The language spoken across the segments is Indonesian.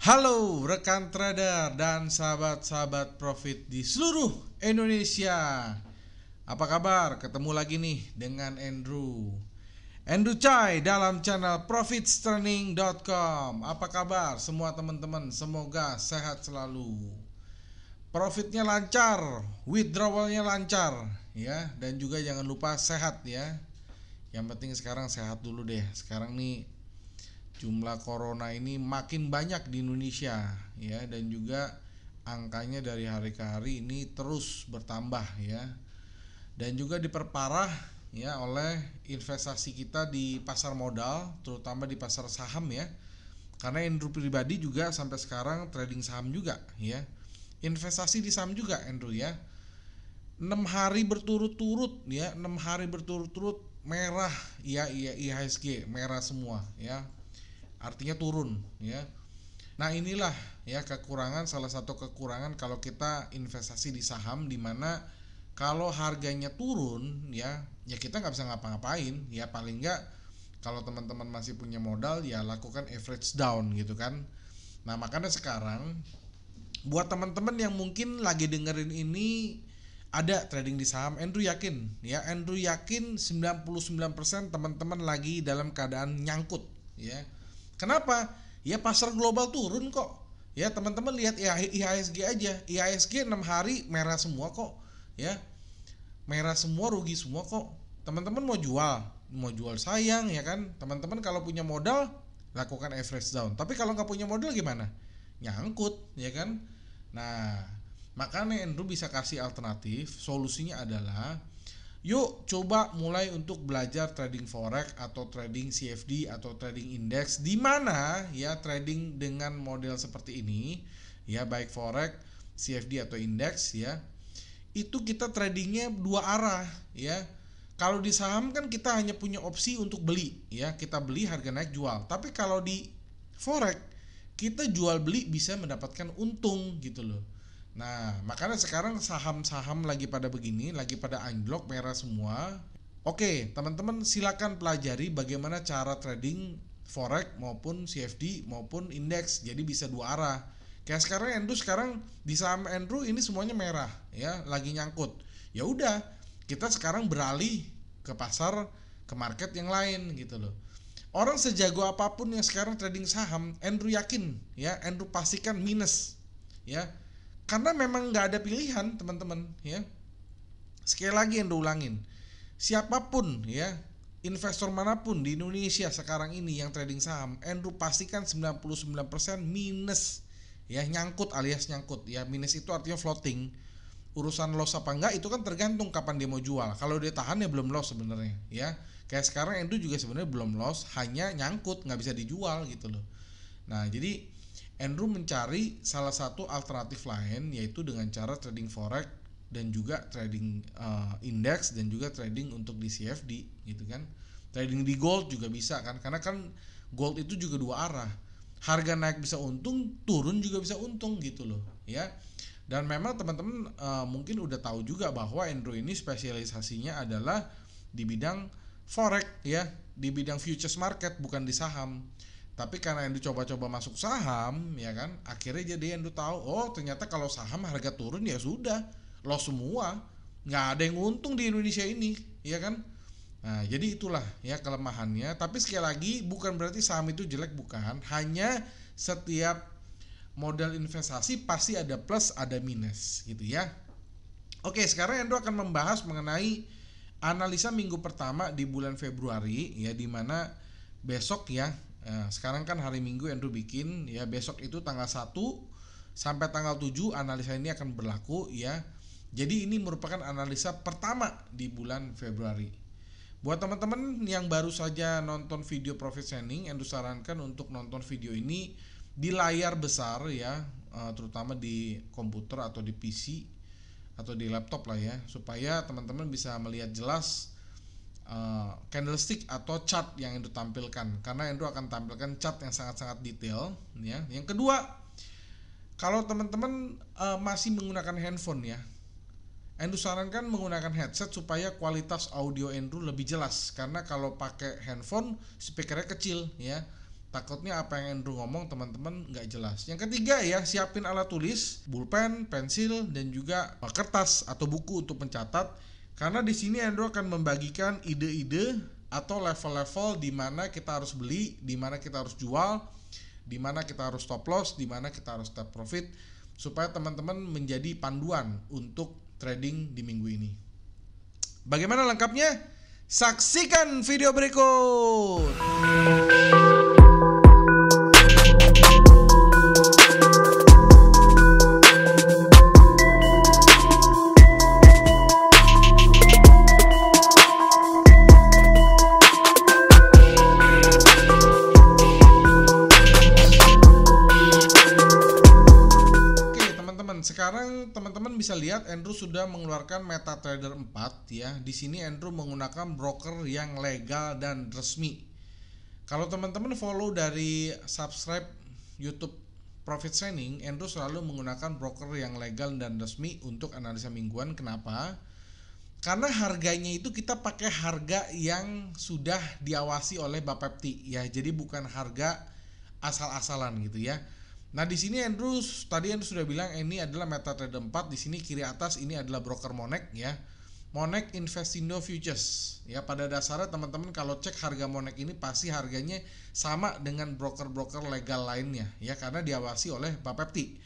Halo rekan trader dan sahabat-sahabat profit di seluruh Indonesia. Apa kabar? Ketemu lagi nih dengan Andrew. Andrew Chai dalam channel profitstreaming.com. Apa kabar semua teman-teman? Semoga sehat selalu. Profitnya lancar, withdrawalnya lancar ya, dan juga jangan lupa sehat ya. Yang penting sekarang sehat dulu deh. Sekarang nih jumlah corona ini makin banyak di Indonesia ya, dan juga angkanya dari hari ke hari ini terus bertambah ya, dan juga diperparah ya oleh investasi kita di pasar modal, terutama di pasar saham ya, karena Andrew pribadi juga sampai sekarang trading saham juga ya, investasi di saham juga Andrew ya. 6 hari berturut-turut ya, 6 hari berturut-turut merah ya, IHSG merah semua ya, artinya turun ya. Nah inilah ya kekurangan, salah satu kekurangan kalau kita investasi di saham, dimana kalau harganya turun ya, ya kita nggak bisa ngapa-ngapain ya, paling nggak kalau teman-teman masih punya modal ya lakukan average down gitu kan. Nah makanya sekarang buat teman-teman yang mungkin lagi dengerin ini ada trading di saham, Andrew yakin ya, Andrew yakin 99% teman-teman lagi dalam keadaan nyangkut ya. Kenapa? Ya pasar global turun kok. Ya teman-teman lihat IHSG aja, IHSG 6 hari merah semua kok ya. Merah semua, rugi semua kok. Teman-teman mau jual sayang ya kan. Teman-teman kalau punya modal lakukan average down. Tapi kalau nggak punya modal gimana? Nyangkut ya kan. Nah, makanya Andrew bisa kasih alternatif. Solusinya adalah yuk coba mulai untuk belajar trading forex atau trading CFD atau trading index, di mana ya trading dengan model seperti ini ya, baik forex, CFD atau index ya, itu kita tradingnya dua arah ya. Kalau di saham kan kita hanya punya opsi untuk beli ya, kita beli harga naik jual. Tapi kalau di forex kita jual beli bisa mendapatkan untung gitu loh. Nah makanya sekarang saham-saham lagi pada begini, lagi pada anjlok merah semua. Oke teman-teman silakan pelajari bagaimana cara trading forex maupun CFD maupun indeks, jadi bisa dua arah. Kayak sekarang Andrew, sekarang di saham Andrew ini semuanya merah ya, lagi nyangkut. Ya udah, kita sekarang beralih ke pasar, ke market yang lain gitu loh. Orang sejago apapun yang sekarang trading saham, Andrew yakin ya, Andrew pastikan minus ya. Karena memang nggak ada pilihan teman-teman ya. Sekali lagi Andrew ulangin, siapapun ya, investor manapun di Indonesia sekarang ini yang trading saham, Andrew pastikan 99% minus ya, nyangkut alias nyangkut ya. Minus itu artinya floating. Urusan loss apa enggak itu kan tergantung kapan dia mau jual. Kalau dia tahan ya belum loss sebenarnya ya. Kayak sekarang Andrew juga sebenarnya belum loss, hanya nyangkut nggak bisa dijual gitu loh. Nah jadi Andrew mencari salah satu alternatif lain, yaitu dengan cara trading forex dan juga trading index dan juga trading untuk di CFD gitu kan. Trading di gold juga bisa kan, karena kan gold itu juga dua arah. Harga naik bisa untung, turun juga bisa untung gitu loh ya. Dan memang teman-teman mungkin udah tahu juga bahwa Andrew ini spesialisasinya adalah di bidang forex ya, di bidang futures market, bukan di saham. Tapi karena yang dicoba-coba masuk saham ya kan, akhirnya jadi yang tahu, oh ternyata kalau saham harga turun ya sudah loss semua, nggak ada yang untung di Indonesia ini ya kan. Nah jadi itulah ya kelemahannya. Tapi sekali lagi bukan berarti saham itu jelek, bukan, hanya setiap modal investasi pasti ada plus ada minus gitu ya. Oke, sekarang Endo akan membahas mengenai analisa minggu pertama di bulan Februari ya, dimana besok ya, sekarang kan hari Minggu Endo bikin ya, besok itu tanggal 1 sampai tanggal 7 analisa ini akan berlaku ya. Jadi ini merupakan analisa pertama di bulan Februari. Buat teman-teman yang baru saja nonton video profit signing, Endo sarankan untuk nonton video ini di layar besar ya, terutama di komputer atau di PC atau di laptop lah ya, supaya teman-teman bisa melihat jelas candlestick atau chart yang Endo tampilkan, karena Endo akan tampilkan chart yang sangat-sangat detail ya. Yang kedua, kalau teman-teman masih menggunakan handphone ya, Andrew sarankan menggunakan headset supaya kualitas audio Andrew lebih jelas, karena kalau pakai handphone speakernya kecil ya. Takutnya apa yang Andrew ngomong teman-teman nggak jelas. Yang ketiga ya, siapin alat tulis, pulpen, pensil, dan juga kertas atau buku untuk mencatat. Karena di sini Andrew akan membagikan ide-ide atau level-level di mana kita harus beli, di mana kita harus jual, di mana kita harus stop loss, di mana kita harus take profit, supaya teman-teman menjadi panduan untuk trading di minggu ini. Bagaimana lengkapnya? Saksikan video berikut. Sekarang teman-teman bisa lihat Andrew sudah mengeluarkan MetaTrader 4 ya. Di sini Andrew menggunakan broker yang legal dan resmi. Kalau teman-teman follow dari subscribe YouTube Profit Training, Andrew selalu menggunakan broker yang legal dan resmi untuk analisa mingguan. Kenapa? Karena harganya itu kita pakai harga yang sudah diawasi oleh Bapepti ya. Jadi bukan harga asal-asalan gitu ya. Nah, di sini Andrew sudah bilang ini adalah MetaTrader 4. Di sini kiri atas ini adalah broker Monex ya. Monex Investindo Futures. Ya, pada dasarnya teman-teman kalau cek harga Monex ini pasti harganya sama dengan broker-broker legal lainnya ya, karena diawasi oleh Bapepti.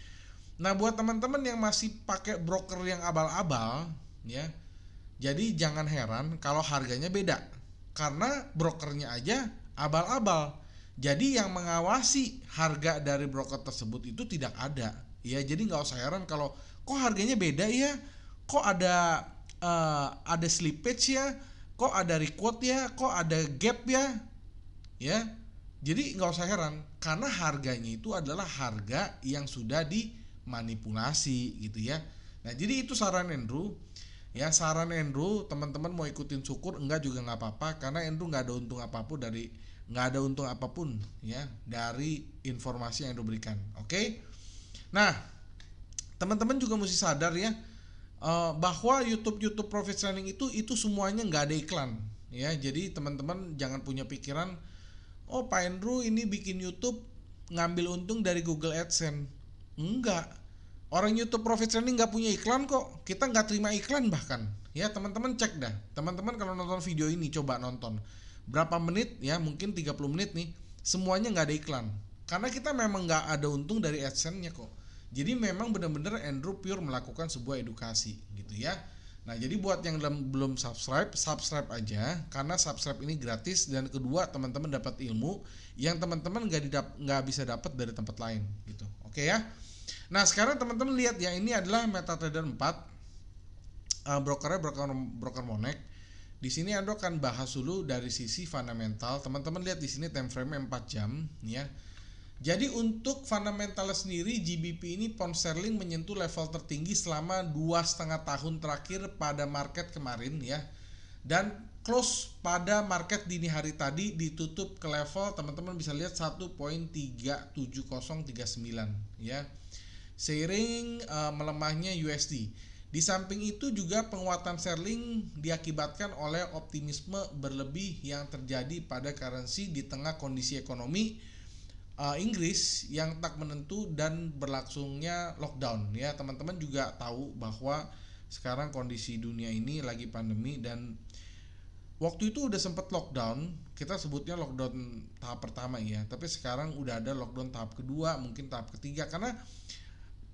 Nah, buat teman-teman yang masih pakai broker yang abal-abal ya, jadi jangan heran kalau harganya beda. Karena brokernya aja abal-abal. Jadi yang mengawasi harga dari broker tersebut itu tidak ada ya. Jadi nggak usah heran kalau kok harganya beda ya, kok ada slippage ya, kok ada requote ya, kok ada gap ya. Jadi nggak usah heran karena harganya itu adalah harga yang sudah dimanipulasi gitu ya. Nah, jadi itu saran Andrew ya. Saran Andrew, teman-teman mau ikutin syukur, enggak juga nggak apa-apa, karena Andrew nggak ada untung apapun ya dari informasi yang diberikan. Oke. Nah, teman-teman juga mesti sadar ya bahwa YouTube Profit Training itu semuanya nggak ada iklan ya. Jadi teman-teman jangan punya pikiran, oh Pak Andrew ini bikin YouTube ngambil untung dari Google AdSense. Enggak. Orang YouTube Profit Training nggak punya iklan kok. Kita nggak terima iklan bahkan. Ya, teman-teman cek dah. Teman-teman kalau nonton video ini coba nonton. Berapa menit ya, mungkin 30 menit nih, semuanya nggak ada iklan karena kita memang nggak ada untung dari AdSense-nya kok. Jadi memang benar-benar Andrew pure melakukan sebuah edukasi gitu ya. Nah, jadi buat yang belum subscribe aja, karena subscribe ini gratis, dan kedua teman-teman dapat ilmu yang teman-teman nggak bisa dapat dari tempat lain gitu. Oke ya. Nah, sekarang teman-teman lihat ya, ini adalah MetaTrader 4, broker Monex. Di sini Anda akan bahas dulu dari sisi fundamental. Teman-teman lihat di sini time frame 4 jam ya. Jadi untuk fundamental sendiri, GBP ini pound sterling menyentuh level tertinggi selama 2,5 tahun terakhir pada market kemarin ya. Dan close pada market dini hari tadi ditutup ke level, teman-teman bisa lihat 1.37039 ya. Seiring melemahnya USD. Di samping itu juga penguatan sterling diakibatkan oleh optimisme berlebih yang terjadi pada currency di tengah kondisi ekonomi Inggris yang tak menentu dan berlangsungnya lockdown ya. Teman-teman juga tahu bahwa sekarang kondisi dunia ini lagi pandemi, dan waktu itu udah sempat lockdown, kita sebutnya lockdown tahap pertama ya, tapi sekarang udah ada lockdown tahap kedua, mungkin tahap ketiga, karena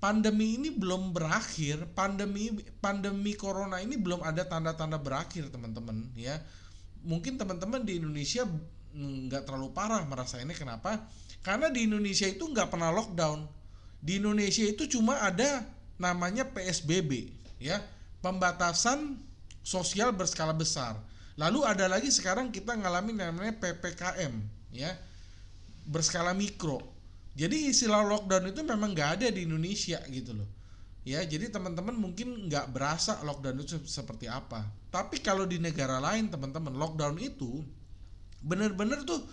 pandemi ini belum berakhir. Pandemi corona ini belum ada tanda-tanda berakhir teman-teman ya. Mungkin teman-teman di Indonesia nggak terlalu parah merasainnya. Kenapa? Karena di Indonesia itu nggak pernah lockdown. Di Indonesia itu cuma ada namanya PSBB ya, pembatasan sosial berskala besar. Lalu ada lagi sekarang kita ngalamin namanya PPKM ya, berskala mikro. Jadi istilah lockdown itu memang nggak ada di Indonesia gitu loh ya. Jadi teman-teman mungkin nggak berasa lockdown itu seperti apa. Tapi kalau di negara lain teman-teman, lockdown itu bener-bener tuh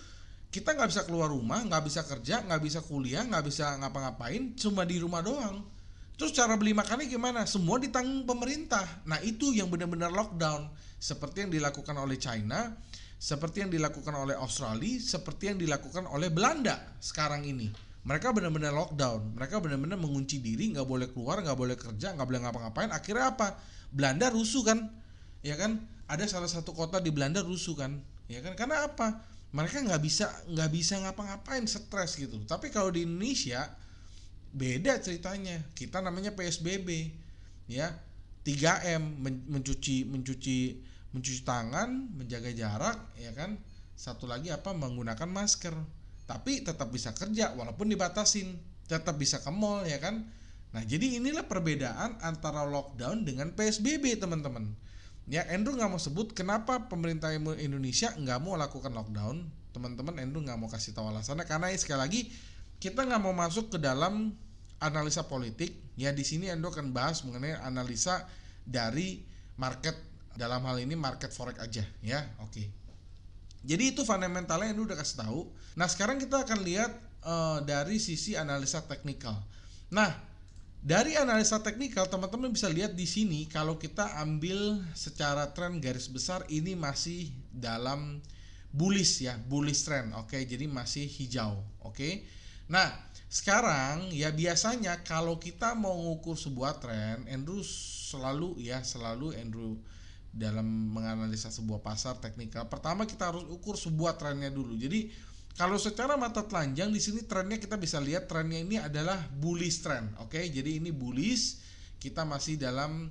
kita nggak bisa keluar rumah, nggak bisa kerja, nggak bisa kuliah, nggak bisa ngapa-ngapain, cuma di rumah doang. Terus cara beli makannya gimana? Semua ditanggung pemerintah. Nah, itu yang benar-benar lockdown, seperti yang dilakukan oleh China, seperti yang dilakukan oleh Australia, seperti yang dilakukan oleh Belanda sekarang ini. Mereka benar-benar lockdown, mereka benar-benar mengunci diri, nggak boleh keluar, nggak boleh kerja, nggak boleh ngapa-ngapain. Akhirnya apa? Belanda rusuh kan, ya kan? Ada salah satu kota di Belanda rusuh kan, ya kan? Karena apa? Mereka nggak bisa ngapa-ngapain, stres gitu. Tapi kalau di Indonesia beda ceritanya. Kita namanya PSBB, ya, 3M, mencuci tangan, menjaga jarak, ya kan. Satu lagi apa? Menggunakan masker. Tapi tetap bisa kerja walaupun dibatasin, tetap bisa ke mall, ya kan. Nah, jadi inilah perbedaan antara lockdown dengan PSBB, teman-teman. Ya, Andrew nggak mau sebut kenapa pemerintah Indonesia nggak mau lakukan lockdown, teman-teman. Andrew nggak mau kasih tahu alasannya karena sekali lagi kita nggak mau masuk ke dalam analisa politik. Ya, di sini Andrew akan bahas mengenai analisa dari market, dalam hal ini market forex aja, ya. Oke. Jadi itu fundamentalnya Andrew udah kasih tahu. Nah, sekarang kita akan lihat dari sisi analisa teknikal. Nah, dari analisa teknikal teman-teman bisa lihat di sini kalau kita ambil secara tren garis besar ini masih dalam bullish ya, bullish trend. Oke, jadi masih hijau. Oke. Nah, sekarang ya biasanya kalau kita mau mengukur sebuah tren, Andrew selalu Andrew dalam menganalisa sebuah pasar teknikal, pertama kita harus ukur sebuah trennya dulu. Jadi kalau secara mata telanjang di sini trennya kita bisa lihat trennya ini adalah bullish trend. Oke, jadi ini bullish. Kita masih dalam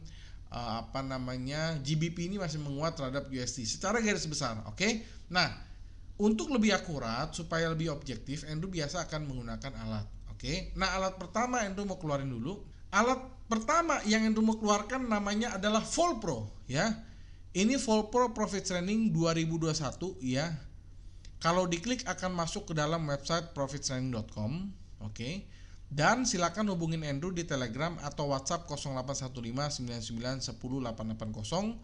GBP ini masih menguat terhadap USD secara garis besar. Oke. Nah, untuk lebih akurat supaya lebih objektif, Andrew biasa akan menggunakan alat. Oke. Nah, alat pertama Andrew mau keluarin dulu. Alat pertama yang Andrew mau keluarkan namanya adalah Vol Pro, ya. Ini Vol Pro Profit Training 2021, ya. Kalau diklik akan masuk ke dalam website profittraining.com. Oke. Dan silakan hubungin Andrew di Telegram atau WhatsApp 081599108880.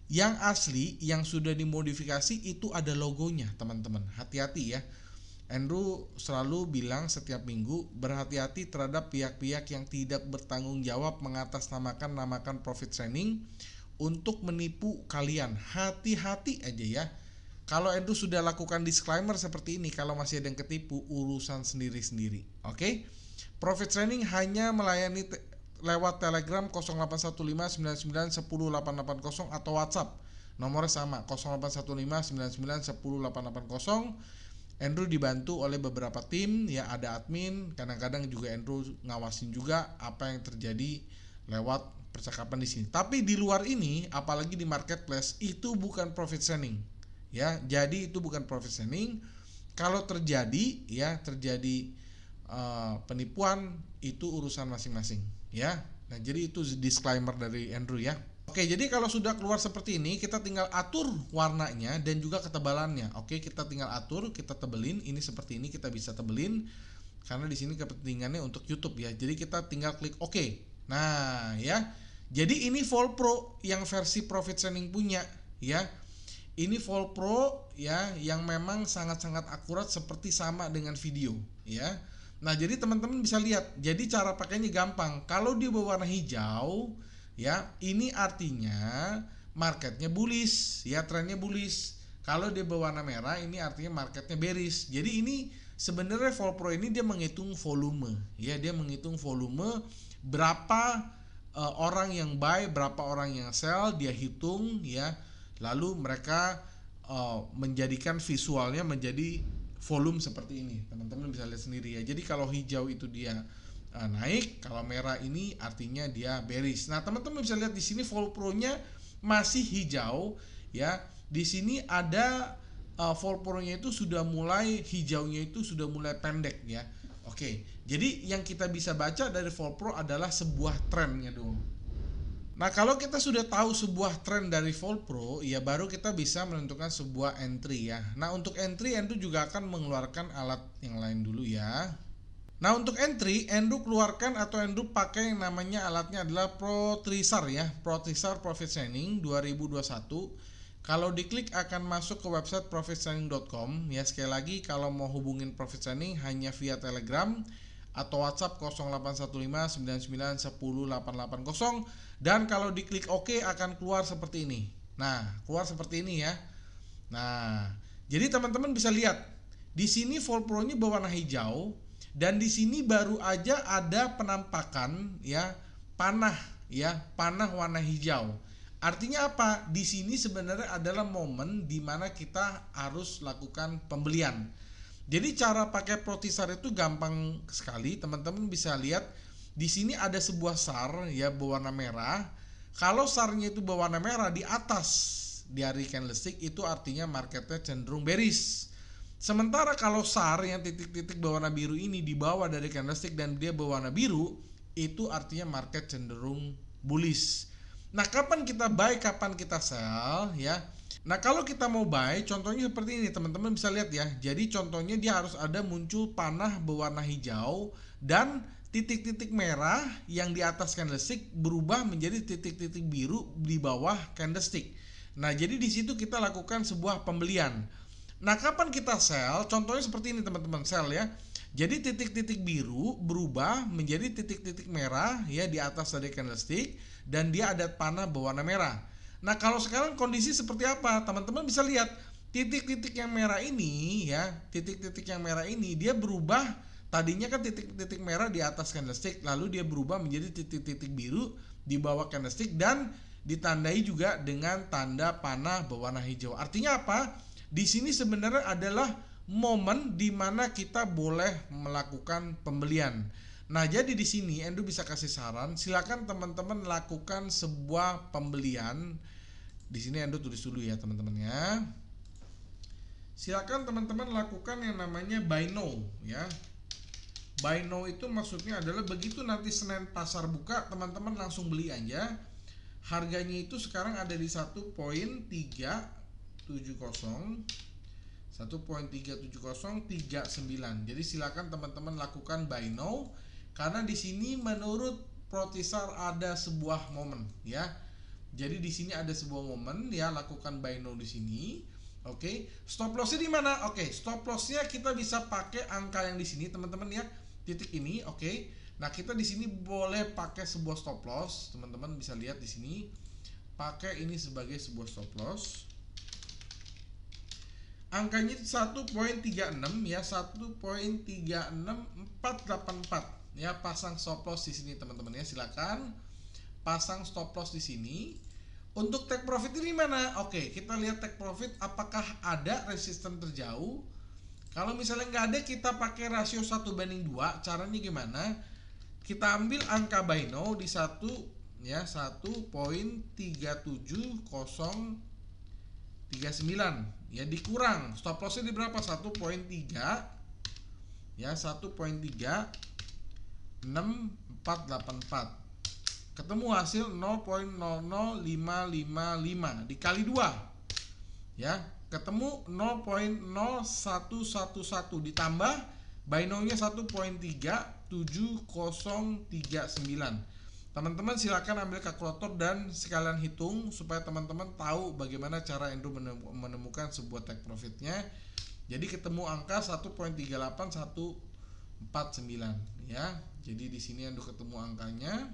Yang asli yang sudah dimodifikasi itu ada logonya, teman-teman. Hati-hati ya. Andrew selalu bilang setiap minggu, berhati-hati terhadap pihak-pihak yang tidak bertanggung jawab mengatasnamakan profit training untuk menipu kalian. Hati-hati aja ya. Kalau Andrew sudah lakukan disclaimer seperti ini, kalau masih ada yang ketipu, urusan sendiri-sendiri. Oke? Profit training hanya melayani lewat Telegram 081599108880 atau WhatsApp. Nomornya sama, 081599108880. Andrew dibantu oleh beberapa tim, ya, ada admin, kadang-kadang juga Andrew ngawasin juga apa yang terjadi lewat percakapan di sini. Tapi di luar ini, apalagi di marketplace, itu bukan profit training. Ya, jadi itu bukan profit training. Kalau terjadi penipuan, itu urusan masing-masing, ya. Nah, jadi itu disclaimer dari Andrew ya. Oke, jadi kalau sudah keluar seperti ini, kita tinggal atur warnanya dan juga ketebalannya. Oke, kita tinggal atur, kita tebelin. Ini seperti ini kita bisa tebelin karena di sini kepentingannya untuk YouTube ya. Jadi kita tinggal klik OK. Nah, ya. Jadi ini Vol Pro yang versi Profit Training punya, ya. Ini Vol Pro ya yang memang sangat-sangat akurat seperti sama dengan video, ya. Nah, jadi teman-teman bisa lihat. Jadi cara pakainya gampang. Kalau dia berwarna hijau, ya, ini artinya marketnya bullish, ya, trennya bullish. Kalau dia berwarna merah, ini artinya marketnya bearish. Jadi ini sebenarnya Vol Pro ini dia menghitung volume, ya, dia menghitung volume berapa orang yang buy, berapa orang yang sell, dia hitung, ya. Lalu mereka menjadikan visualnya menjadi volume seperti ini. Teman-teman bisa lihat sendiri ya. Jadi kalau hijau itu dia naik, kalau merah ini artinya dia bearish. Nah, teman-teman bisa lihat di sini Vol Pro-nya masih hijau, ya. Di sini ada Vol Pro-nya itu sudah mulai hijaunya itu sudah mulai pendek ya. Oke. Jadi yang kita bisa baca dari Vol Pro adalah sebuah trennya dong. Nah, kalau kita sudah tahu sebuah tren dari Vol Pro, ya baru kita bisa menentukan sebuah entry ya. Nah, untuk entry Andrew juga akan mengeluarkan alat yang lain dulu ya. Nah, untuk entry Andrew keluarkan atau Andrew pakai yang namanya alatnya adalah ProTracer ya. ProTracer Profit Training 2021. Kalau diklik akan masuk ke website profittraining.com ya. Sekali lagi kalau mau hubungin Profit Training hanya via Telegram atau WhatsApp 081599108880. Dan kalau diklik OK akan keluar seperti ini. Nah, keluar seperti ini ya. Nah, jadi teman-teman bisa lihat di sini vol pro-nya berwarna hijau dan di sini baru aja ada penampakan ya panah panah warna hijau. Artinya apa? Di sini sebenarnya adalah momen di mana kita harus lakukan pembelian. Jadi cara pakai Protisar itu gampang sekali, teman-teman bisa lihat di sini ada sebuah SAR ya berwarna merah. Kalau SAR-nya itu berwarna merah di atas di hari candlestick itu artinya marketnya cenderung bearish. Sementara kalau SAR yang titik-titik berwarna biru ini di bawah dari candlestick dan dia berwarna biru, itu artinya market cenderung bullish. Nah, kapan kita buy, kapan kita sell ya? Nah, kalau kita mau buy, contohnya seperti ini teman-teman bisa lihat ya. Jadi contohnya dia harus ada muncul panah berwarna hijau dan titik-titik merah yang di atas candlestick berubah menjadi titik-titik biru di bawah candlestick. Nah, jadi di situ kita lakukan sebuah pembelian. Nah, kapan kita sell? Contohnya seperti ini teman-teman, sell ya. Jadi titik-titik biru berubah menjadi titik-titik merah ya di atas dari candlestick dan dia ada panah berwarna merah. Nah, kalau sekarang kondisi seperti apa? Teman-teman bisa lihat titik-titik yang merah ini ya, titik-titik yang merah ini dia berubah, tadinya kan titik-titik merah di atas candlestick, lalu dia berubah menjadi titik-titik biru di bawah candlestick dan ditandai juga dengan tanda panah berwarna hijau. Artinya apa? Di sini sebenarnya adalah momen di mana kita boleh melakukan pembelian. Nah, jadi di sini Endo bisa kasih saran, silakan teman-teman lakukan sebuah pembelian. Di sini Endo tulis dulu ya teman-teman ya. Silakan teman-teman lakukan yang namanya buy now ya. Buy now itu maksudnya adalah begitu nanti Senin pasar buka, teman-teman langsung beli aja. Harganya itu sekarang ada di 1.370 1.37039. Jadi silakan teman-teman lakukan buy now karena di sini menurut Protisar ada sebuah momen ya. Jadi di sini ada sebuah momen ya, lakukan buy now di sini. Oke, stop lossnya di mana? Oke, stop lossnya kita bisa pakai angka yang di sini teman-teman ya, titik ini. Oke. Nah, kita di sini boleh pakai sebuah stop loss. Teman-teman bisa lihat di sini. Pakai ini sebagai sebuah stop loss. Angkanya 1.36 ya, 1.36484 ya, pasang stop loss di sini teman-teman ya. Silakan pasang stop loss di sini. Untuk take profit ini mana? Oke, kita lihat take profit apakah ada resisten terjauh. Kalau misalnya nggak ada, kita pakai rasio 1:2. Caranya gimana? Kita ambil angka buy now di 1.37039 ya, dikurang stop lossnya di berapa? 1.3 ya, 1.36484 ketemu hasil 0.00555 dikali 2 ya, ketemu 0.0111 ditambah buy now-nya 1.37039. Teman-teman silakan ambil kalkulator dan sekalian hitung supaya teman-teman tahu bagaimana cara Endo menemukan sebuah take profitnya. Jadi ketemu angka 1.38149 ya. Jadi di sini Endo ketemu angkanya.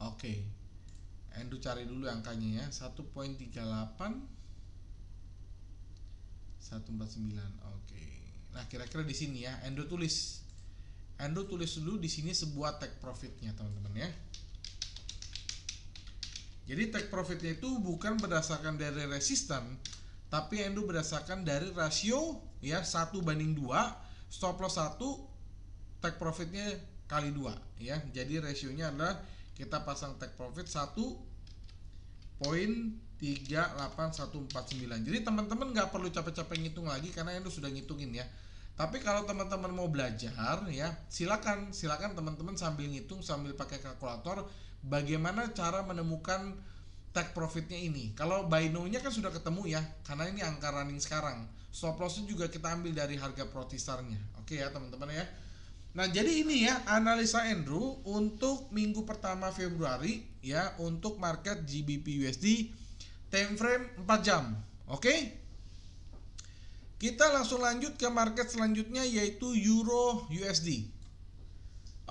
Oke. Endo cari dulu angkanya ya, 1.38 149. Oke. Nah, kira-kira di sini ya, Endo tulis dulu di sini sebuah take profitnya teman-teman ya. Jadi take profitnya itu bukan berdasarkan dari resisten, tapi Endo berdasarkan dari rasio ya 1:2, stop loss 1, take profitnya kali 2 ya. Jadi rasionya adalah kita pasang take profit 1.38149. Jadi teman-teman nggak perlu capek-capek ngitung lagi karena Endo sudah ngitungin ya. Tapi kalau teman-teman mau belajar ya, silakan teman-teman sambil ngitung, sambil pakai kalkulator bagaimana cara menemukan take profitnya ini. Kalau buy now-nya kan sudah ketemu ya, karena ini angka running sekarang. Stop loss-nya juga kita ambil dari harga Protisarnya. Oke ya teman-teman ya. Nah, jadi ini ya analisa Andrew untuk minggu pertama Februari ya, untuk market GBP USD time frame 4 jam. Oke? Kita langsung lanjut ke market selanjutnya yaitu Euro USD.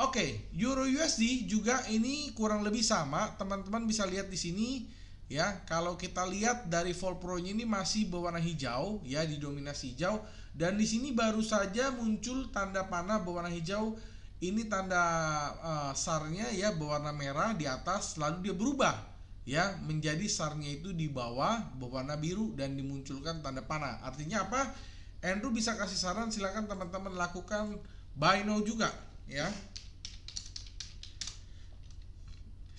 Oke, Euro USD juga ini kurang lebih sama. Teman-teman bisa lihat di sini ya. Kalau kita lihat dari vol pro-nya ini masih berwarna hijau ya, didominasi hijau, dan di sini baru saja muncul tanda panah berwarna hijau. Ini tanda SAR-nya ya berwarna merah di atas, lalu dia berubah ya menjadi SAR-nya itu di bawah berwarna biru dan dimunculkan tanda panah. Artinya apa? Andrew bisa kasih saran, silakan teman-teman lakukan buy now juga ya.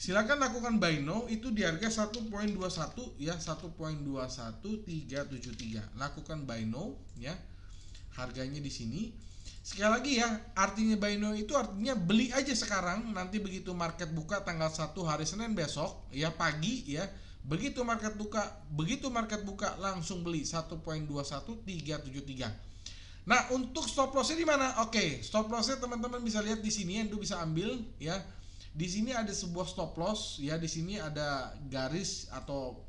Silakan lakukan buy now itu di harga 1.21 ya, 1.21373. Lakukan buy now ya. Harganya di sini. Sekali lagi ya, artinya buy now itu artinya beli aja sekarang, nanti begitu market buka tanggal 1 hari Senin besok ya pagi ya. Begitu market buka langsung beli 1.21373. Nah, untuk stop lossnya di mana? Oke, stop lossnya teman-teman bisa lihat di sini, Anda bisa ambil ya. Di sini ada sebuah stop loss ya, di sini ada garis atau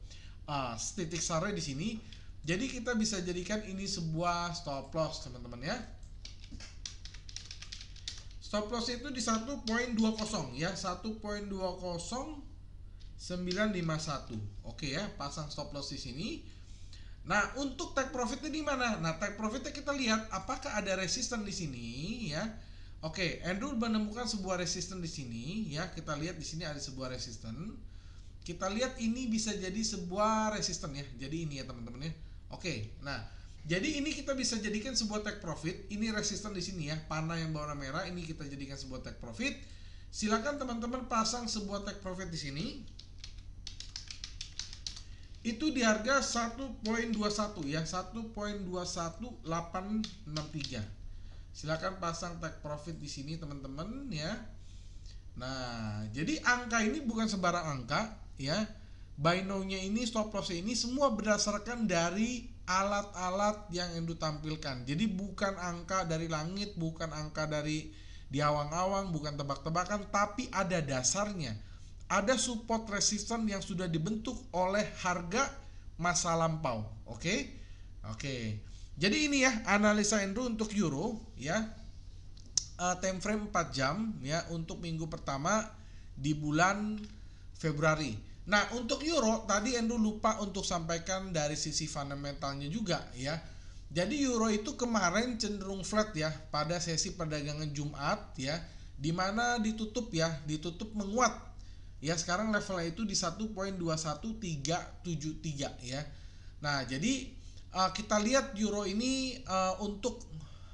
titik SAR di sini. Jadi kita bisa jadikan ini sebuah stop loss teman-teman ya. Stop loss itu di 1.20 ya, 1.20951. Oke ya, pasang stop loss di sini. Nah, untuk take profitnya di mana? Nah, take profitnya kita lihat apakah ada resisten di sini ya. Oke, Andrew menemukan sebuah resisten di sini ya. Kita lihat di sini ada sebuah resisten. Kita lihat ini bisa jadi sebuah resisten ya. Jadi ini ya teman-teman ya. Oke, nah jadi ini kita bisa jadikan sebuah take profit. Ini resisten di sini ya, panah yang berwarna merah. Ini kita jadikan sebuah take profit. Silakan teman-teman pasang sebuah take profit di sini. Itu di harga 1.21 ya, 1.21863. Silakan pasang take profit di sini teman-teman ya. Nah, jadi angka ini bukan sembarang angka ya. Buy now-nya ini, stop loss ini semua berdasarkan dari alat-alat yang Andrew tampilkan. Jadi bukan angka dari langit, bukan angka dari di awang-awang, bukan tebak-tebakan, tapi ada dasarnya. Ada support resistance yang sudah dibentuk oleh harga masa lampau. Oke? Oke. Jadi ini ya analisa Andrew untuk euro ya, time frame 4 jam ya untuk minggu pertama di bulan Februari. Nah, untuk euro tadi Andrew lupa untuk sampaikan dari sisi fundamentalnya juga ya. Jadi euro itu kemarin cenderung flat ya pada sesi perdagangan Jumat ya, dimana ditutup menguat ya. Sekarang levelnya itu di 1.21373 ya. Nah, jadi kita lihat euro ini untuk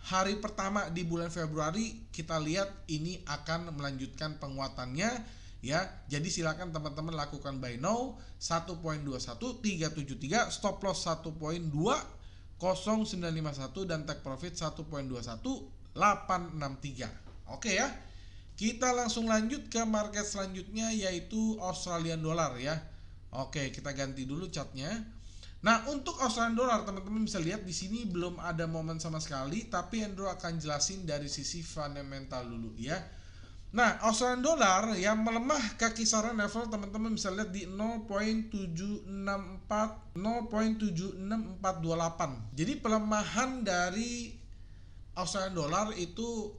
hari pertama di bulan Februari, kita lihat ini akan melanjutkan penguatannya ya. Jadi silakan teman-teman lakukan buy now 1.21373, stop loss 1.20951 dan take profit 1.21863. Oke ya. Kita langsung lanjut ke market selanjutnya yaitu Australian dollar ya. Oke, kita ganti dulu chartnya. Nah, untuk Australian dollar teman-teman bisa lihat di sini belum ada momen sama sekali, tapi Andrew akan jelasin dari sisi fundamental dulu ya. Nah, Australian dollar yang melemah ke kisaran level teman-teman bisa lihat di 0.76428. Jadi pelemahan dari Australian dollar itu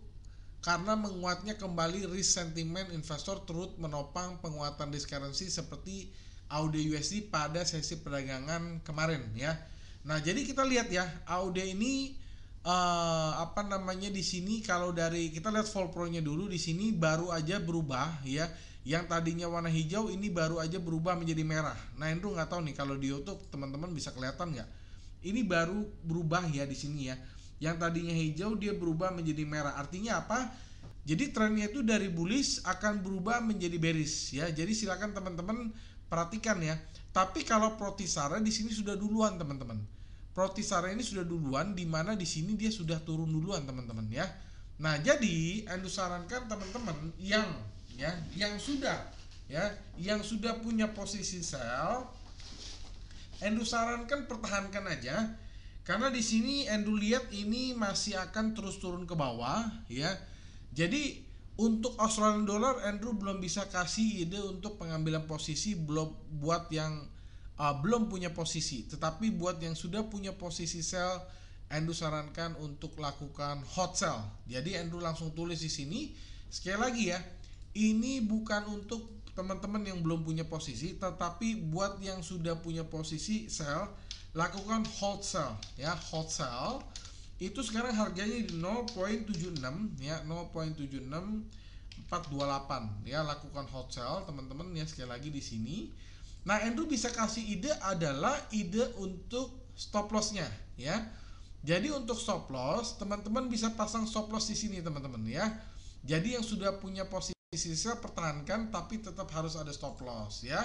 karena menguatnya kembali risk sentiment investor turut menopang penguatan risk currency seperti AUD USD pada sesi perdagangan kemarin ya. Nah, jadi kita lihat ya, AUD ini di sini kalau dari kita lihat vol pro-nya dulu, di sini baru aja berubah ya. Yang tadinya warna hijau ini baru aja berubah menjadi merah. Nah, Andrew nggak tahu nih kalau di YouTube teman-teman bisa kelihatan nggak? Ini baru berubah ya di sini ya. Yang tadinya hijau dia berubah menjadi merah. Artinya apa? Jadi trennya itu dari bullish akan berubah menjadi bearish ya. Jadi silakan teman-teman perhatikan ya. Tapi kalau Protisara di sini sudah duluan teman-teman. Protisara ini sudah duluan, di mana di sini dia sudah turun duluan teman-teman ya. Nah, jadi Andrew sarankan teman-teman yang sudah punya posisi sell, Andrew sarankan pertahankan aja. Karena di sini Andrew lihat ini masih akan terus turun ke bawah ya. Jadi untuk Australian dollar Andrew belum bisa kasih ide untuk pengambilan posisi buat yang belum punya posisi, tetapi buat yang sudah punya posisi sell Andrew sarankan untuk lakukan hot sell. Jadi Andrew langsung tulis di sini sekali lagi ya, ini bukan untuk teman-teman yang belum punya posisi, tetapi buat yang sudah punya posisi sell, lakukan hold sell ya. Hold sell itu sekarang harganya di 0.76 ya, 0.76428 ya. Lakukan hold sell teman-teman ya, sekali lagi di sini. Nah, Andrew bisa kasih ide adalah ide untuk stop lossnya ya. Jadi untuk stop loss, teman-teman bisa pasang stop loss di sini teman-teman ya. Jadi yang sudah punya posisi sell pertahankan, tapi tetap harus ada stop loss ya.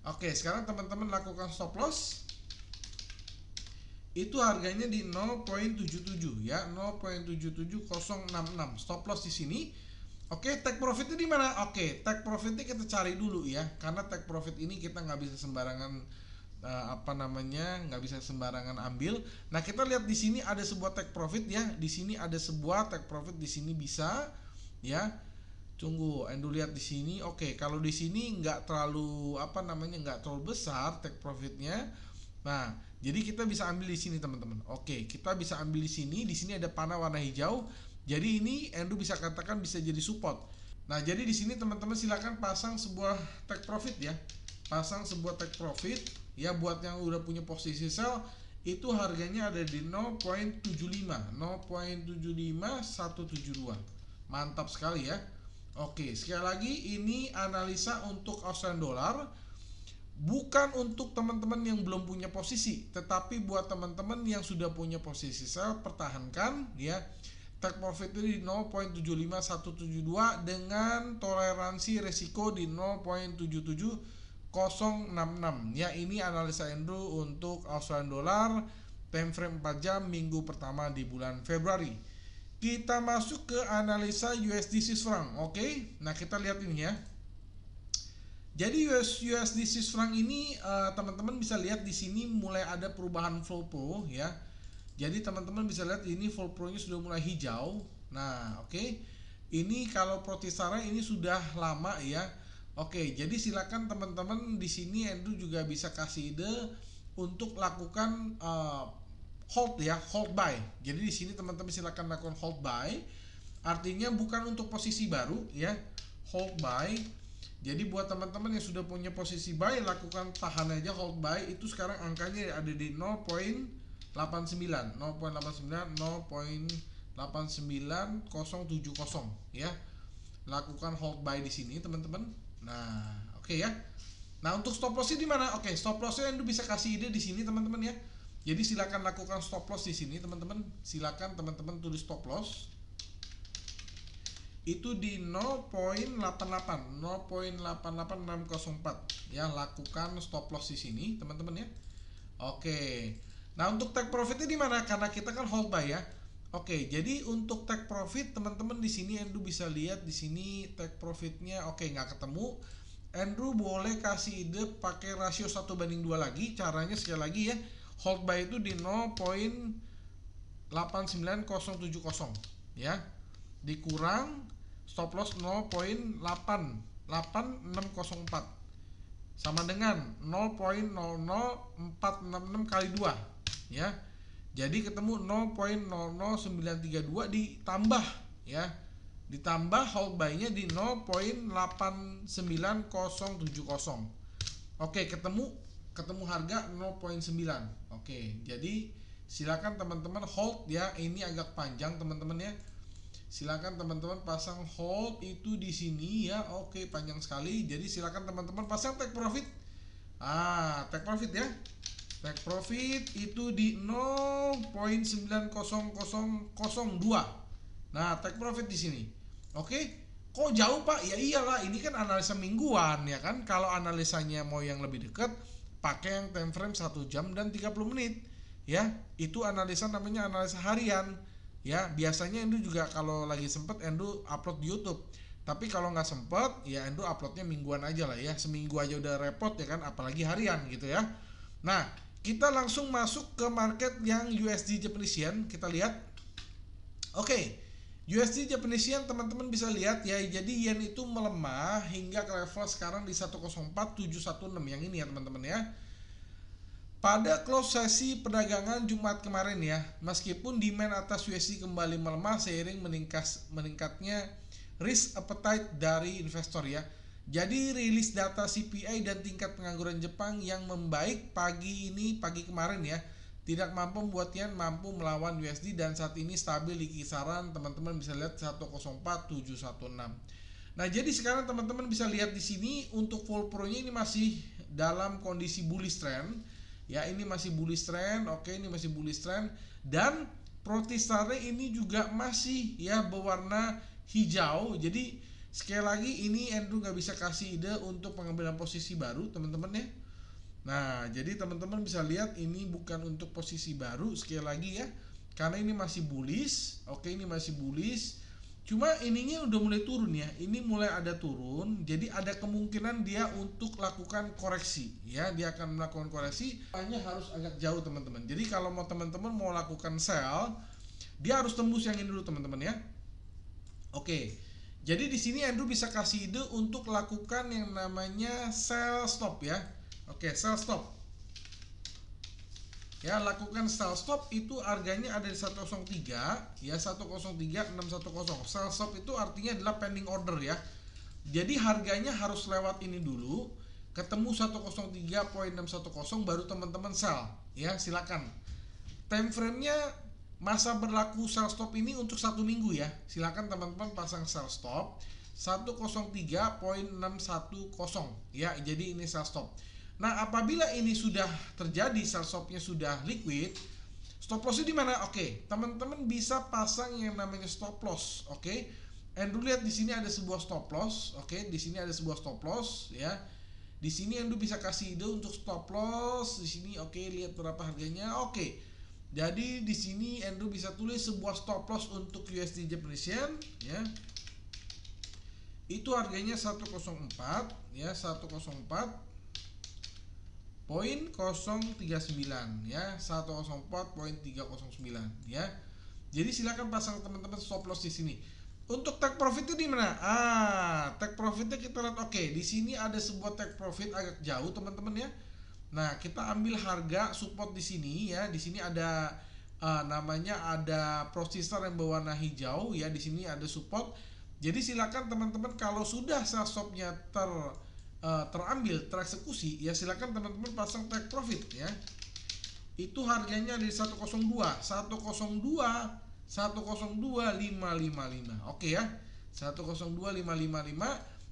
Oke, sekarang teman-teman lakukan stop loss. Itu harganya di 0.77 ya, 0.77066 stop loss di sini. Oke, take profitnya di mana? Oke, take profitnya kita cari dulu ya, karena take profit ini kita nggak bisa sembarangan nggak bisa sembarangan ambil. Nah, kita lihat di sini ada sebuah take profit ya, di sini ada sebuah take profit, di sini bisa ya. Tunggu, Endo lihat di sini. Oke, kalau di sini nggak terlalu nggak terlalu besar take profitnya. Nah, jadi kita bisa ambil di sini teman-teman. Oke, kita bisa ambil di sini. Di sini ada panah warna hijau. Jadi ini Endo bisa katakan bisa jadi support. Nah, jadi di sini teman-teman silakan pasang sebuah take profit ya. Pasang sebuah take profit ya, buat yang udah punya posisi sell itu harganya ada di 0.75, 0.75172. Mantap sekali ya. Oke, sekali lagi ini analisa untuk Australian dollar, bukan untuk teman-teman yang belum punya posisi, tetapi buat teman-teman yang sudah punya posisi sell, pertahankan ya. Take profit di 0.75172 dengan toleransi resiko di 0.77066 ya. Ini analisa Andrew untuk Australian dollar time frame 4 jam minggu pertama di bulan Februari. Kita masuk ke analisa USD Swiss franc. Oke, nah kita lihat ini ya. Jadi USD Swiss franc ini teman-teman bisa lihat di sini mulai ada perubahan flow pro ya. Jadi teman-teman bisa lihat ini flow pro-nya sudah mulai hijau. Nah, oke. Ini kalau Protisara ini sudah lama ya. Oke, jadi silakan teman-teman di sini Andrew juga bisa kasih ide untuk lakukan hold ya, hold buy. Jadi di sini teman-teman silakan lakukan hold buy. Artinya bukan untuk posisi baru ya, hold buy. Jadi buat teman-teman yang sudah punya posisi buy, lakukan tahan aja, hold buy. Itu sekarang angkanya ada di 0.89 ya. Lakukan hold buy di sini teman-teman. Nah, oke ya. Nah, untuk stop lossnya di mana? Oke, stop lossnya Anda bisa kasih ide di sini teman-teman ya. Jadi silakan lakukan stop loss di sini teman-teman. Silakan teman-teman tulis stop loss. Itu di 0.88604 ya. Lakukan stop loss di sini teman-teman ya. Oke. Nah, untuk take profitnya di mana? Karena kita kan hold buy ya. Oke, jadi untuk take profit teman-teman di sini Andrew bisa lihat di sini take profitnya nggak ketemu. Andrew boleh kasih ide pakai rasio 1:2 lagi. Caranya sekali lagi ya. Hold buy itu di 0.89070 ya. Dikurang stop loss 0.88604 sama dengan 0.00466 kali 2 ya. Jadi ketemu 0.00932 ditambah ya. Ditambah hold buy-nya di 0.89070. Oke, ketemu harga 0.9. Oke, jadi silakan teman-teman hold ya. Ini agak panjang teman-teman ya. Silakan teman-teman pasang hold itu di sini ya. Oke, panjang sekali. Jadi silakan teman-teman pasang take profit. Take profit ya. Take profit itu di 0.90002. Nah, take profit di sini. Oke. Kok jauh Pak? Ya iyalah, ini kan analisa mingguan ya kan. Kalau analisanya mau yang lebih dekat, pakai yang time frame 1 jam dan 30 menit ya. Itu analisa namanya analisa harian ya. Biasanya Endo juga kalau lagi sempet Endo upload di YouTube. Tapi kalau nggak sempet ya Endo uploadnya mingguan aja lah ya. Seminggu aja udah repot ya kan, apalagi harian gitu ya. Nah, kita langsung masuk ke market yang USD Japanese Yen. Kita lihat. Oke. USD Japanese Yen teman-teman bisa lihat ya. Jadi yen itu melemah hingga ke level sekarang di 104.716 yang ini ya teman-teman ya. Pada close sesi perdagangan Jumat kemarin ya, meskipun demand atas USD kembali melemah seiring meningkatnya risk appetite dari investor ya. Jadi rilis data CPI dan tingkat pengangguran Jepang yang membaik pagi kemarin ya, tidak mampu membuat yen mampu melawan USD dan saat ini stabil di kisaran, teman-teman bisa lihat 104.716. Nah, jadi sekarang teman-teman bisa lihat di sini untuk vol pro-nya ini masih dalam kondisi bullish trend. Ya, ini masih bullish trend. Oke, ini masih bullish trend dan protistare ini juga masih ya berwarna hijau. Jadi sekali lagi ini Andrew nggak bisa kasih ide untuk pengambilan posisi baru, teman-teman ya. Nah, jadi teman-teman bisa lihat ini bukan untuk posisi baru sekali lagi ya. Karena ini masih bullish. Oke, ini masih bullish. Cuma ininya udah mulai turun ya. Ini mulai ada turun. Jadi ada kemungkinan dia untuk lakukan koreksi ya. Dia akan melakukan koreksi. Hanya harus agak jauh, teman-teman. Jadi kalau mau teman-teman mau lakukan sell, dia harus tembus yang ini dulu, teman-teman ya. Oke. Jadi di sini Andrew bisa kasih ide untuk lakukan yang namanya sell stop ya. Oke, sell stop. Ya, lakukan sell stop itu harganya ada di 103 ya, 103.610. Sell stop itu artinya adalah pending order ya. Jadi harganya harus lewat ini dulu, ketemu 103.610 baru teman-teman sell ya, silakan. Time frame-nya masa berlaku sell stop ini untuk 1 minggu ya. Silakan teman-teman pasang sell stop 103.610 ya. Jadi ini sell stop. Nah, apabila ini sudah terjadi, sell stopnya sudah liquid, stop loss di mana? Oke, teman-teman bisa pasang yang namanya stop loss. Oke, Andrew lihat di sini ada sebuah stop loss. Oke, di sini ada sebuah stop loss ya. Di sini Andrew bisa kasih ide untuk stop loss di sini. Oke, lihat berapa harganya. Oke, jadi di sini Andrew bisa tulis sebuah stop loss untuk USD Japanese Yen ya. Itu harganya 104 ya, 104.039 ya, 104.309 ya. Jadi silakan pasang teman-teman stop loss di sini. Untuk take profit itu di mana? Take profitnya kita lihat. Oke, di sini ada sebuah take profit agak jauh, teman-teman ya. Nah, kita ambil harga support di sini ya. Di sini ada namanya ada prosesor yang berwarna hijau ya. Di sini ada support. Jadi silakan teman-teman kalau sudah sell stopnya terambil, tereksekusi ya, silakan teman-teman pasang take profit ya. Itu harganya di 102.555. Oke ya, 102.555.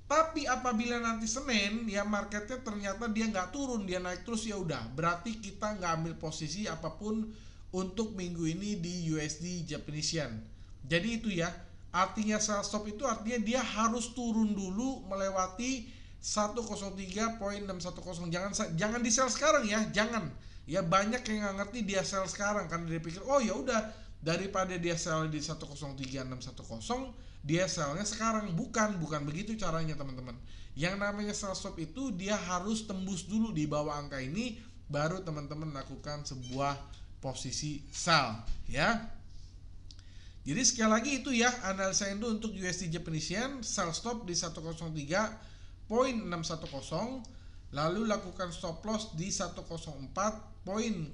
Tapi apabila nanti Senin ya marketnya ternyata dia nggak turun, dia naik terus, ya udah berarti kita nggak ambil posisi apapun untuk minggu ini di USD Japanese Yen. Jadi itu ya, artinya sell stop itu artinya dia harus turun dulu melewati 103.610. Jangan di sell sekarang ya, jangan. Ya banyak yang nggak ngerti dia sell sekarang karena dia pikir oh ya udah daripada dia sell di 103.610 dia sellnya sekarang. Bukan begitu caranya, teman-teman. Yang namanya sell stop itu dia harus tembus dulu di bawah angka ini baru teman-teman lakukan sebuah posisi sell ya. Jadi sekali lagi itu ya analisa Indo untuk USD Japanese Yen, sell stop di 103.610, lalu lakukan stop loss di 104.039,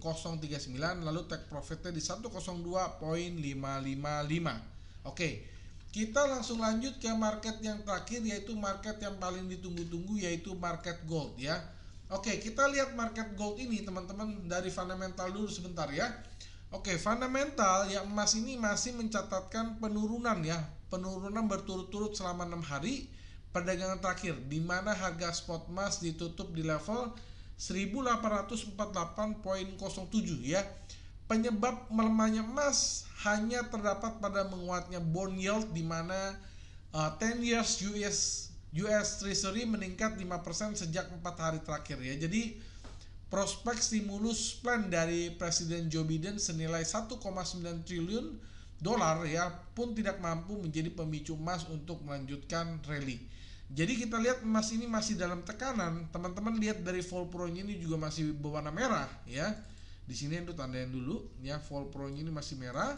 lalu take profitnya di 102.555. Oke, kita langsung lanjut ke market yang terakhir, yaitu market yang paling ditunggu-tunggu, yaitu market gold ya. Oke, kita lihat market gold ini teman-teman dari fundamental dulu sebentar ya. Oke, fundamental ya, emas ini masih mencatatkan penurunan ya, penurunan berturut-turut selama 6 hari perdagangan terakhir, di mana harga spot emas ditutup di level 1848.07 ya. Penyebab melemahnya emas hanya terdapat pada menguatnya bond yield, di mana 10 years US Treasury meningkat 5% sejak 4 hari terakhir ya. Jadi prospek stimulus plan dari Presiden Joe Biden senilai 1,9 triliun dolar ya pun tidak mampu menjadi pemicu emas untuk melanjutkan rally. Jadi kita lihat emas ini masih dalam tekanan. Teman-teman lihat dari vol pro-nya ini juga masih berwarna merah ya. Di sini itu tandain dulu ya, vol pro-nya ini masih merah.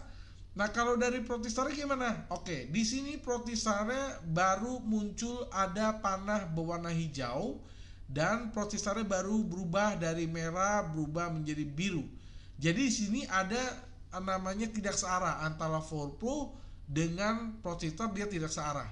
Nah, kalau dari protistare gimana? Oke, di sini protistare baru muncul ada panah berwarna hijau dan protistare baru berubah dari merah berubah menjadi biru. Jadi di sini ada namanya tidak searah antara vol pro dengan protistare, dia tidak searah.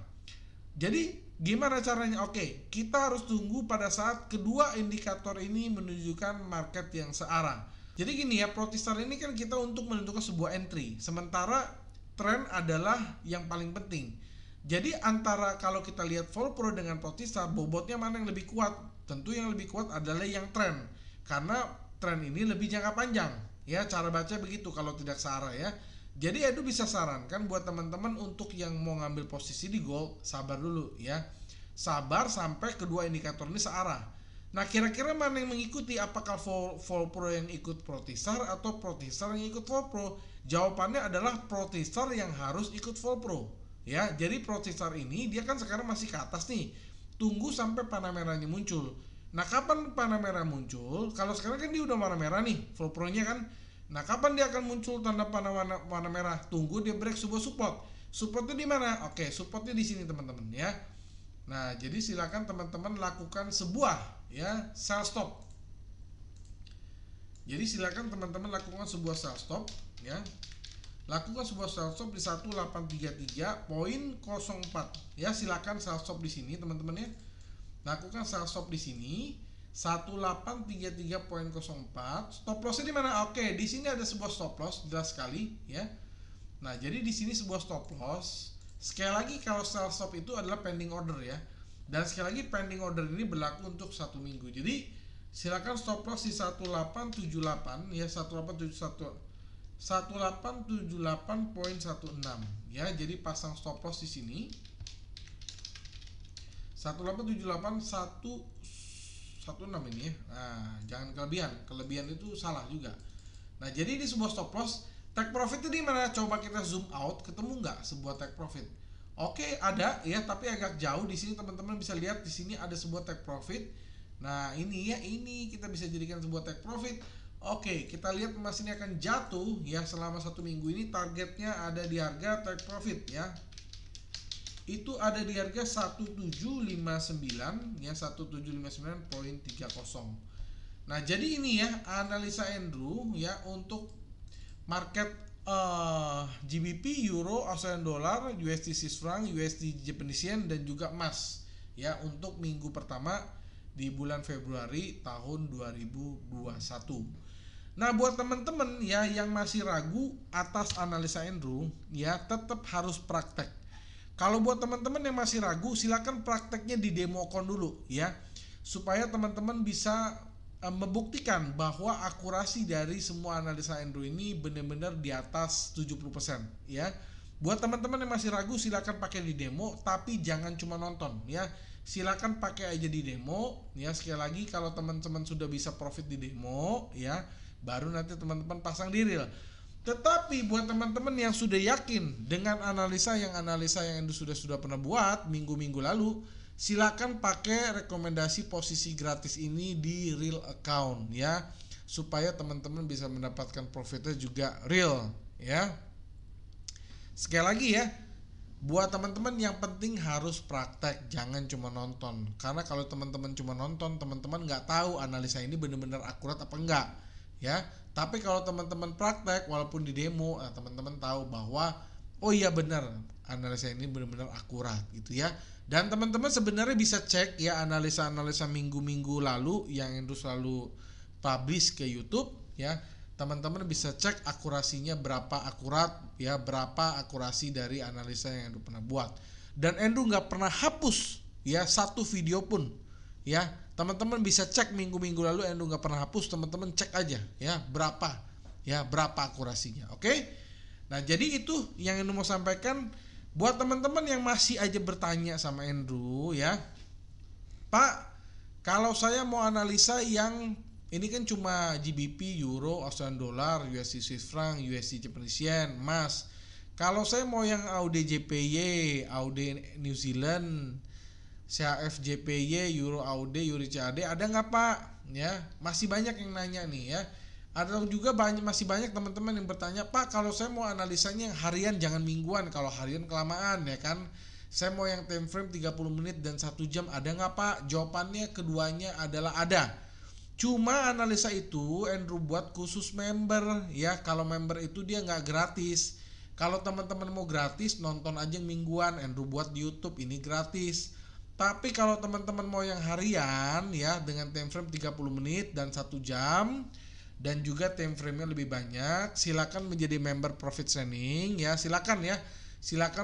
Jadi Gimana caranya? Oke, kita harus tunggu pada saat kedua indikator ini menunjukkan market yang searah. Jadi gini ya, Protestar ini kan kita untuk menentukan sebuah entry, sementara tren adalah yang paling penting. Jadi antara kalau kita lihat Vol Pro dengan Protestar, bobotnya mana yang lebih kuat? Tentu yang lebih kuat adalah yang tren, karena tren ini lebih jangka panjang. Ya, cara baca begitu kalau tidak searah ya. Jadi Edu bisa sarankan buat teman-teman untuk yang mau ngambil posisi di gold, sabar dulu ya. Sabar sampai kedua indikator ini searah. Nah, kira-kira mana yang mengikuti? Apakah Vol Pro yang ikut Protestar atau Protestar yang ikut Vol Pro? Jawabannya adalah Protestar yang harus ikut Vol Pro. Ya, jadi Protestar ini dia kan sekarang masih ke atas nih. Tunggu sampai panah merahnya muncul. Nah, kapan panah merah muncul? Kalau sekarang kan dia udah warna merah nih, Vol Pro-nya kan. Nah, kapan dia akan muncul tanda panah warna merah? Tunggu dia break sebuah support. Supportnya di mana? Oke, supportnya di sini teman-teman ya. Nah, jadi silakan teman-teman lakukan sebuah ya sell stop. Jadi silakan teman-teman lakukan sebuah sell stop ya. Lakukan sebuah sell stop di 1833.04 ya. Silakan sell stop di sini teman-teman ya. Lakukan sell stop di sini 1833.04. Stop lossnya di mana? Oke, di sini ada sebuah stop loss jelas sekali ya. Nah, jadi di sini sebuah stop loss. Sekali lagi kalau sell stop itu adalah pending order ya. Dan sekali lagi pending order ini berlaku untuk 1 minggu. Jadi silakan stop loss di 1878 ya, 1878.16 ya. Jadi pasang stop loss di sini 1878.116 ini ya. Nah, jangan kelebihan itu salah juga. Nah, jadi di sebuah stop loss, take profit itu di mana? Coba kita zoom out, ketemu nggak sebuah take profit? Oke, ada ya, tapi agak jauh. Di sini teman-teman bisa lihat di sini ada sebuah take profit. Nah, ini ya, ini kita bisa jadikan sebuah take profit. Oke, kita lihat emas ini akan jatuh ya selama 1 minggu ini. Targetnya ada di harga take profit ya. Itu ada di harga 1759 ya, 1759.30. Nah, jadi ini ya analisa Andrew ya untuk market GBP, Euro, Australian Dollar, USD Swiss franc, USD Japanese Yen dan juga emas ya untuk minggu pertama di bulan Februari tahun 2021. Nah, buat teman-teman ya yang masih ragu atas analisa Andrew ya, tetap harus praktek. Kalau buat teman-teman yang masih ragu, silakan prakteknya di demokan dulu ya, supaya teman-teman bisa membuktikan bahwa akurasi dari semua analisa Andrew ini benar-benar di atas 70% ya. Buat teman-teman yang masih ragu, silakan pakai di demo, tapi jangan cuma nonton ya. Silakan pakai aja di demo ya. Sekali lagi, kalau teman-teman sudah bisa profit di demo ya, baru nanti teman-teman pasang di real. Tetapi buat teman-teman yang sudah yakin dengan analisa yang Anda sudah pernah buat minggu-minggu lalu, silakan pakai rekomendasi posisi gratis ini di real account ya, supaya teman-teman bisa mendapatkan profitnya juga real ya. Sekali lagi ya, buat teman-teman yang penting harus praktek, jangan cuma nonton. Karena kalau teman-teman cuma nonton, teman-teman nggak tahu analisa ini benar-benar akurat apa enggak ya. Tapi kalau teman-teman praktek walaupun di demo, teman-teman tahu bahwa oh iya benar analisa ini benar-benar akurat gitu ya. Dan teman-teman sebenarnya bisa cek ya analisa-analisa minggu-minggu lalu yang Andrew selalu publish ke YouTube ya. Teman-teman bisa cek akurasinya berapa akurat ya, berapa akurasi dari analisa yang Andrew pernah buat. Dan Andrew nggak pernah hapus ya satu video pun ya. Teman-teman bisa cek minggu-minggu lalu, Andrew nggak pernah hapus. Teman-teman cek aja ya berapa akurasinya. Oke. Nah, jadi itu yang Andrew mau sampaikan. Buat teman-teman yang masih aja bertanya sama Andrew ya, Pak, kalau saya mau analisa yang ini kan cuma GBP, Euro, Australian Dollar, USD Swiss franc, USD Japanese Yen, emas. Kalau saya mau yang AUD JPY, AUD New Zealand, CHF JPY, Euro AUD, Euro CAD, ada nggak Pak? Ya, masih banyak yang nanya nih ya. Ada juga masih banyak teman-teman yang bertanya, Pak, kalau saya mau analisanya yang harian jangan mingguan, kalau harian kelamaan ya kan. Saya mau yang time frame 30 menit dan 1 jam, ada nggak Pak? Jawabannya keduanya adalah ada. Cuma analisa itu Andrew buat khusus member ya. Kalau member itu dia nggak gratis. Kalau teman-teman mau gratis, nonton aja yang mingguan, Andrew buat di YouTube, ini gratis. Tapi kalau teman-teman mau yang harian ya dengan time frame 30 menit dan 1 jam dan juga time frame-nya lebih banyak, silakan menjadi member Profit Training ya. Silakan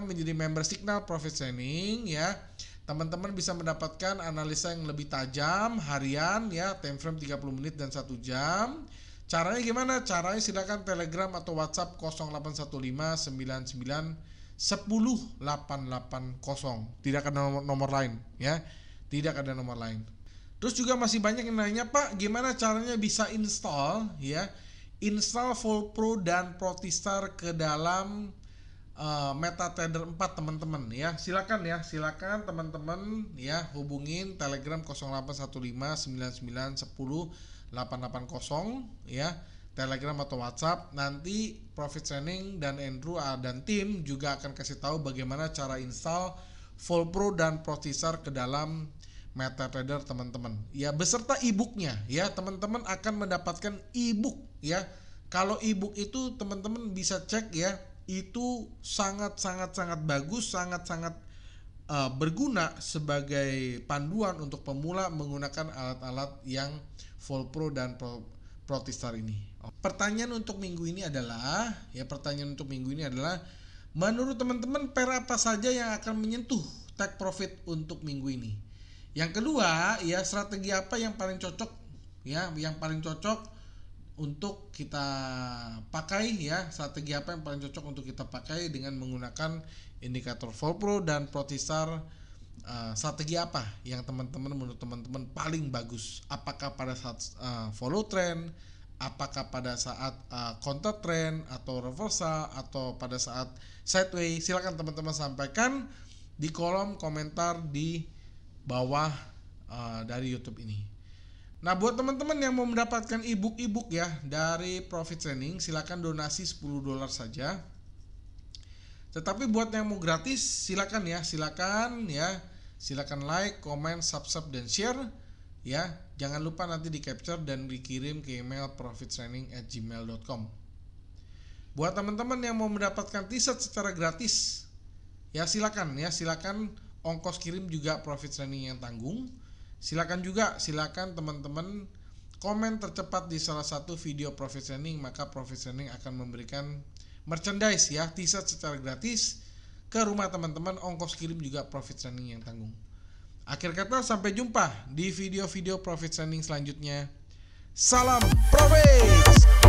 menjadi member Signal Profit Training ya. Teman-teman bisa mendapatkan analisa yang lebih tajam harian ya, time frame 30 menit dan 1 jam. Caranya gimana? Caranya silakan Telegram atau WhatsApp 081599 10880. Tidak ada nomor lain ya. Tidak ada nomor lain. Terus juga masih banyak yang nanya, Pak, gimana caranya bisa install ya? Install Full Pro dan Protistar ke dalam MetaTrader 4 teman-teman ya. Silakan teman-teman ya hubungin Telegram 081599108880 ya. Telegram atau WhatsApp. Nanti Profit Training dan Andrew dan tim juga akan kasih tahu bagaimana cara install Full Pro dan Protistar ke dalam MetaTrader teman-teman. Ya, beserta e-booknya ya. Teman-teman akan mendapatkan e-book ya. Kalau e-book itu teman-teman bisa cek ya. Itu sangat bagus, sangat berguna sebagai panduan untuk pemula menggunakan alat-alat yang Full Pro dan Protistar ini. Pertanyaan untuk minggu ini adalah menurut teman-teman pair apa saja yang akan menyentuh take profit untuk minggu ini? Yang kedua, ya strategi apa yang paling cocok ya, untuk kita pakai ya, strategi apa yang paling cocok untuk kita pakai dengan menggunakan indikator Full Pro dan Protistar. Strategi apa yang menurut teman-teman paling bagus? Apakah pada saat follow trend, apakah pada saat counter trend atau reversal, atau pada saat sideways? Silakan teman-teman sampaikan di kolom komentar di bawah dari YouTube ini. Nah, buat teman-teman yang mau mendapatkan e-book ya dari Profit Training, silakan donasi $10 saja. Tetapi buat yang mau gratis, silakan like, comment, subscribe dan share ya. Jangan lupa nanti di capture dan dikirim ke email profittraining@gmail.com. Buat teman-teman yang mau mendapatkan t-shirt secara gratis ya, silakan ongkos kirim juga Profit Training yang tanggung. Silakan teman-teman komen tercepat di salah satu video Profit Training, maka Profit Training akan memberikan merchandise ya, t-shirt secara gratis ke rumah teman-teman. Ongkos kirim juga Profit Training yang tanggung. Akhir kata, sampai jumpa di video-video Profit Training selanjutnya. Salam Profit!